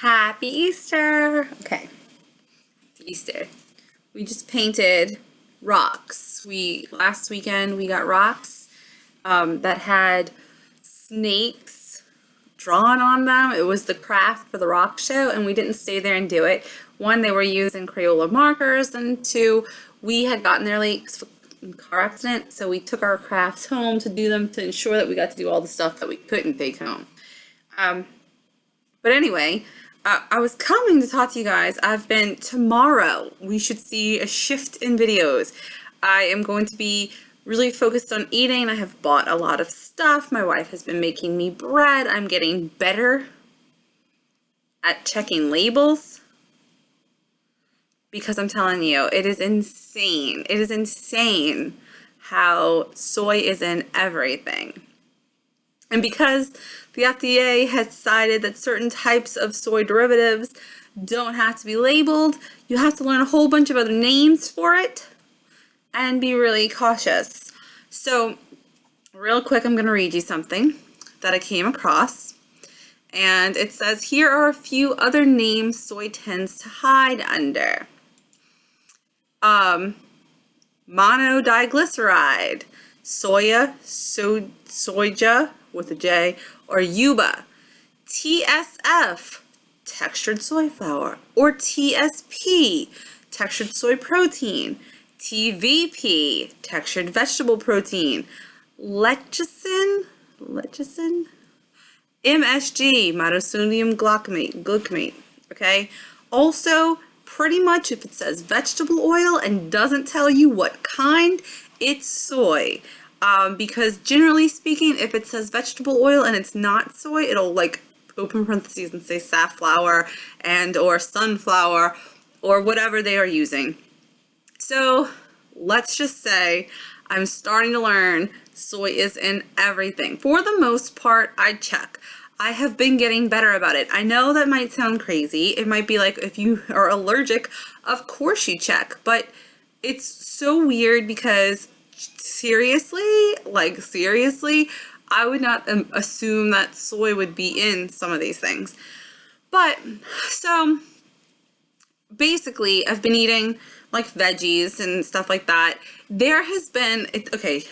Happy Easter! Okay, Easter. We just painted rocks. Last weekend we got rocks that had snakes drawn on them. It was the craft for the rock show, and we didn't stay there and do it. One, they were using Crayola markers, and two, we had gotten there late in a car accident, so we took our crafts home to do them to ensure that we got to do all the stuff that we couldn't take home. But anyway, I was coming to talk to you guys. Tomorrow, we should see a shift in videos. I am going to be really focused on eating. I have bought a lot of stuff. My wife has been making me bread. I'm getting better at checking labels because I'm telling you, it is insane. It is insane how soy is in everything. And because the FDA has decided that certain types of soy derivatives don't have to be labeled, you have to learn a whole bunch of other names for it and be really cautious. So, real quick, I'm going to read you something that I came across. And it says, here are a few other names soy tends to hide under. Monodiglyceride, soja with a J, or yuba, TSF, textured soy flour, or TSP, textured soy protein, TVP, textured vegetable protein, lecithin, MSG, monosodium glutamate, okay? Also, pretty much if it says vegetable oil and doesn't tell you what kind, it's soy. Because generally speaking, if it says vegetable oil and it's not soy, it'll like open parentheses and say safflower and or sunflower or whatever they are using. So let's just say I'm starting to learn soy is in everything. For the most part, I check. I have been getting better about it. I know that might sound crazy. It might be like if you are allergic, of course you check. But it's so weird because seriously, I would not assume that soy would be in some of these things. But, so, basically, I've been eating, like, veggies and stuff like that. There has been, okay,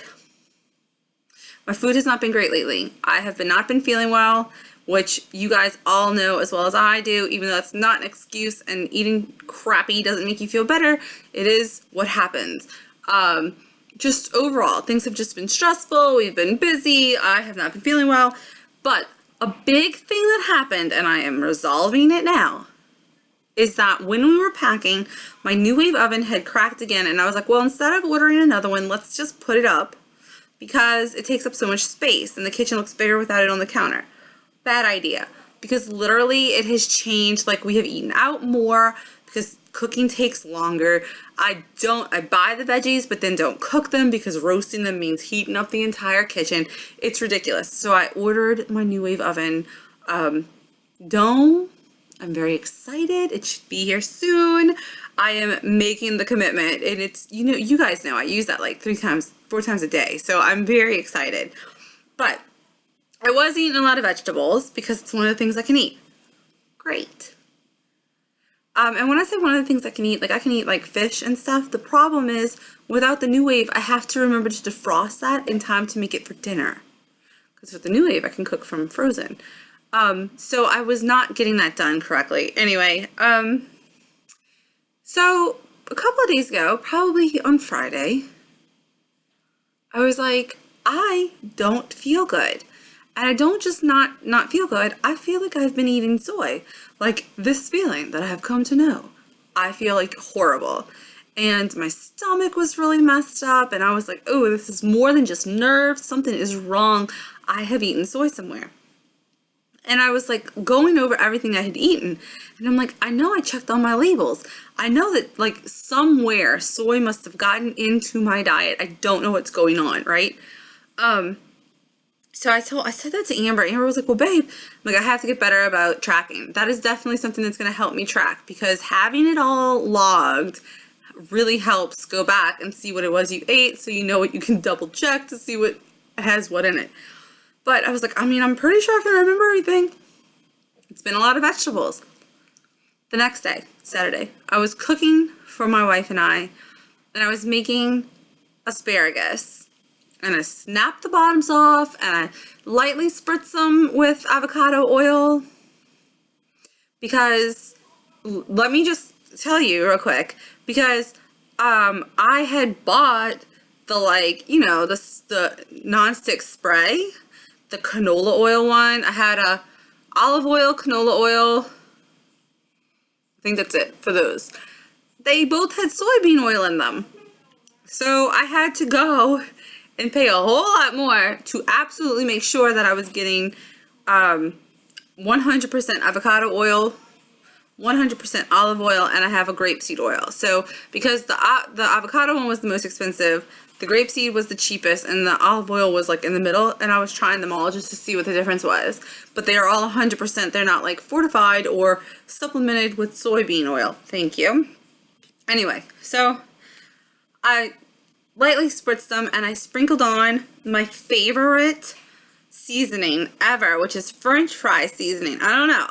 my food has not been great lately. I have not been feeling well, which you guys all know as well as I do, even though that's not an excuse, and eating crappy doesn't make you feel better. It is what happens. Just overall, things have just been stressful. We've been busy. I have not been feeling well. But a big thing that happened, and I am resolving it now, is that when we were packing, my New Wave oven had cracked again. And I was like, well, instead of ordering another one, let's just put it up because it takes up so much space and the kitchen looks bigger without it on the counter. Bad idea. Because literally it has changed. Like, we have eaten out more because cooking takes longer. I buy the veggies, but then don't cook them because roasting them means heating up the entire kitchen. It's ridiculous. So I ordered my New Wave oven dome. I'm very excited. It should be here soon. I am making the commitment, and it's, you guys know I use that like 4 times a day. So I'm very excited. But I was eating a lot of vegetables because it's one of the things I can eat. Great. And when I say one of the things I can eat like fish and stuff, the problem is without the New Wave, I have to remember to defrost that in time to make it for dinner. Because with the New Wave, I can cook from frozen. So I was not getting that done correctly. Anyway, so a couple of days ago, probably on Friday, I was like, I don't feel good. And I don't just not feel good, I feel like I've been eating soy. Like this feeling that I have come to know. I feel like horrible. And my stomach was really messed up, and I was like, oh, this is more than just nerves. Something is wrong. I have eaten soy somewhere. And I was like going over everything I had eaten, and I'm like, I know I checked all my labels. I know that like somewhere soy must have gotten into my diet. I don't know what's going on, right? So I said that to Amber. Amber was like, well, babe, like, I have to get better about tracking. That is definitely something that's going to help me track, because having it all logged really helps go back and see what it was you ate, so you know what you can double check to see what has what in it. But I was like, I mean, I'm pretty sure I can remember everything. It's been a lot of vegetables. The next day, Saturday, I was cooking for my wife and I was making asparagus. And I snapped the bottoms off, and I lightly spritzed them with avocado oil. Because, let me just tell you real quick, because I had bought the, like, you know, the nonstick spray, the canola oil one. I had a olive oil, canola oil. I think that's it for those. They both had soybean oil in them. So I had to go and pay a whole lot more to absolutely make sure that I was getting 100% avocado oil, 100% olive oil, and I have a grapeseed oil. So because the avocado one was the most expensive, the grapeseed was the cheapest, and the olive oil was like in the middle, and I was trying them all just to see what the difference was. But they are all 100%. They're not like fortified or supplemented with soybean oil. Thank you. Anyway, so I lightly spritzed them, and I sprinkled on my favorite seasoning ever, which is French fry seasoning. I don't know.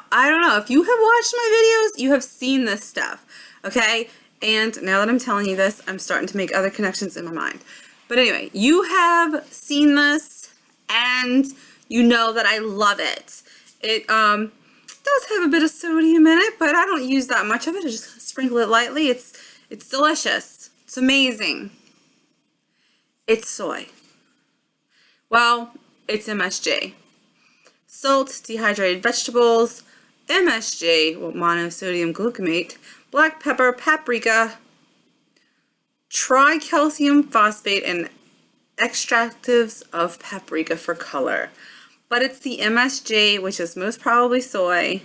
If you have watched my videos, you have seen this stuff, okay? And now that I'm telling you this, I'm starting to make other connections in my mind. But anyway, you have seen this, and you know that I love it. It does have a bit of sodium in it, but I don't use that much of it. I just sprinkle it lightly. It's delicious. It's amazing. It's soy. Well, it's MSG. Salt, dehydrated vegetables, MSG, well, monosodium glutamate, black pepper, paprika, tricalcium phosphate, and extractives of paprika for color. But it's the MSG, which is most probably soy,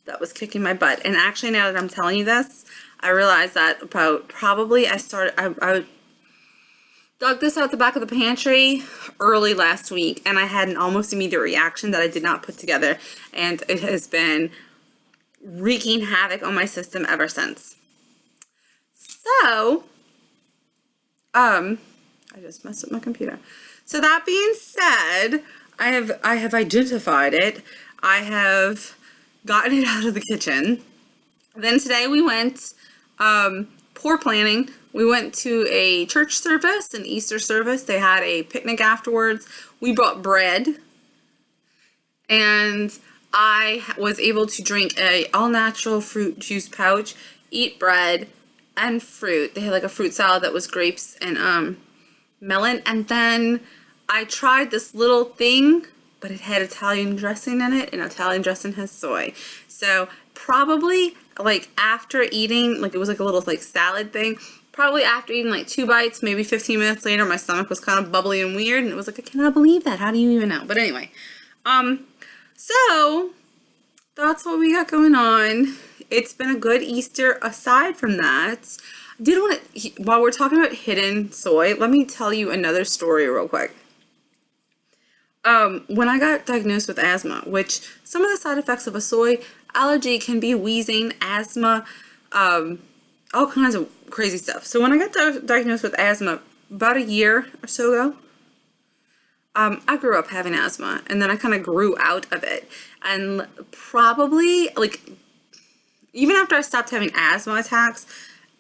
that was kicking my butt. And actually, now that I'm telling you this, I realized that about probably I dug this out the back of the pantry early last week, and I had an almost immediate reaction that I did not put together, and it has been wreaking havoc on my system ever since. So, I just messed up my computer. So that being said, I have identified it. I have gotten it out of the kitchen. Then today we went poor planning. We went to a church service, an Easter service. They had a picnic afterwards. We brought bread, and I was able to drink a all-natural fruit juice pouch, eat bread and fruit. They had like a fruit salad that was grapes and melon, and then I tried this little thing, but it had Italian dressing in it, and Italian dressing has soy. So probably like after eating, like it was like a little like salad thing, probably after eating like 2 bites, maybe 15 minutes later, my stomach was kind of bubbly and weird, and it was like, I cannot believe that. How do you even know? But anyway, so that's what we got going on. It's been a good Easter. Aside from that, I did want to, while we're talking about hidden soy, let me tell you another story real quick. When I got diagnosed with asthma, which some of the side effects of a soy allergy can be wheezing, asthma, all kinds of crazy stuff. So when I got diagnosed with asthma about a year or so ago, I grew up having asthma, and then I kind of grew out of it. And probably, like, even after I stopped having asthma attacks,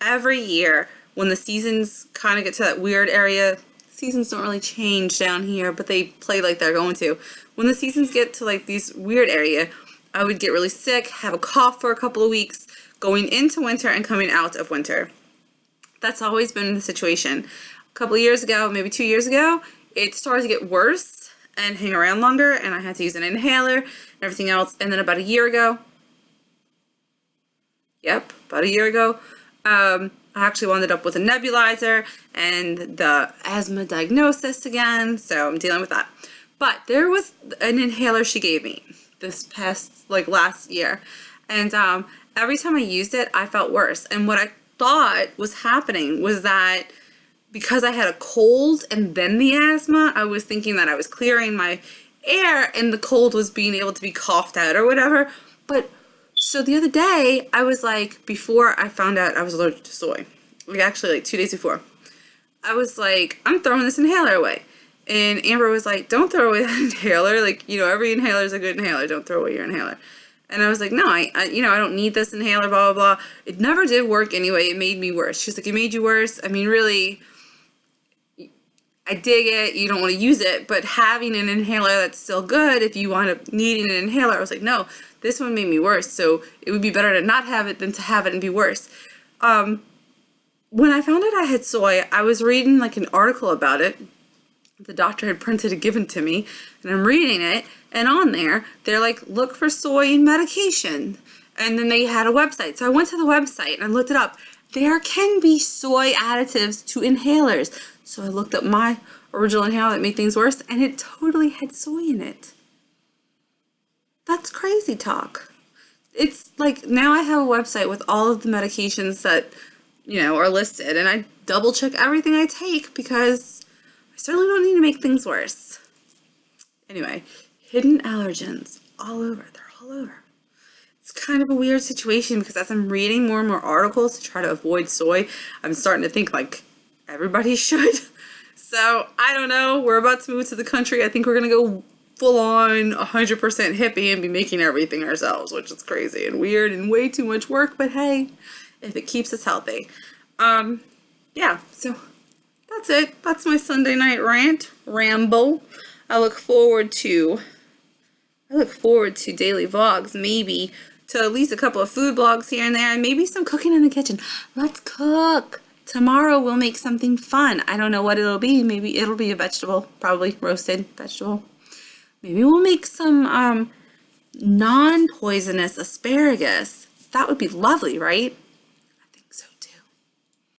every year when the seasons kind of get to that weird area, seasons don't really change down here, but they play like they're going to. When the seasons get to like these weird area, I would get really sick, have a cough for a couple of weeks, going into winter and coming out of winter. That's always been the situation. A couple of years ago, maybe 2 years ago, it started to get worse and hang around longer, and I had to use an inhaler and everything else. And then about a year ago, I actually wound up with a nebulizer and the asthma diagnosis again, so I'm dealing with that. But there was an inhaler she gave me this past, like last year, and every time I used it, I felt worse. And what I thought was happening was that because I had a cold and then the asthma, I was thinking that I was clearing my air and the cold was being able to be coughed out or whatever. But so the other day, I was like, before I found out I was allergic to soy, like actually like 2 days before, I was like, I'm throwing this inhaler away. And Amber was like, don't throw away that inhaler. Like, you know, every inhaler is a good inhaler. Don't throw away your inhaler. And I was like, no, I don't need this inhaler, blah, blah, blah. It never did work anyway. It made me worse. She's like, it made you worse? I mean, really, I dig it. You don't want to use it, but having an inhaler that's still good, if you wind up needing an inhaler, I was like, no, this one made me worse. So it would be better to not have it than to have it and be worse. When I found out I had soy, I was reading like an article about it. The doctor had printed and given to me, and I'm reading it, and on there, they're like, look for soy in medication. And then they had a website. So I went to the website and I looked it up. There can be soy additives to inhalers. So I looked up my original inhaler that made things worse, and it totally had soy in it. That's crazy talk. It's like, now I have a website with all of the medications that, are listed, and I double check everything I take because I certainly don't need to make things worse. Anyway, hidden allergens all over. They're all over. It's kind of a weird situation because as I'm reading more and more articles to try to avoid soy, I'm starting to think like everybody should. So I don't know. We're about to move to the country. I think we're going to go full on 100% hippie and be making everything ourselves, which is crazy and weird and way too much work. But hey, if it keeps us healthy. Yeah, so that's it. That's my Sunday night ramble. I look forward to daily vlogs, maybe to at least a couple of food blogs here and there, and maybe some cooking in the kitchen. Let's cook. Tomorrow we'll make something fun. I don't know what it'll be. Maybe it'll be a vegetable, probably roasted vegetable. Maybe we'll make some non-poisonous asparagus. That would be lovely, right?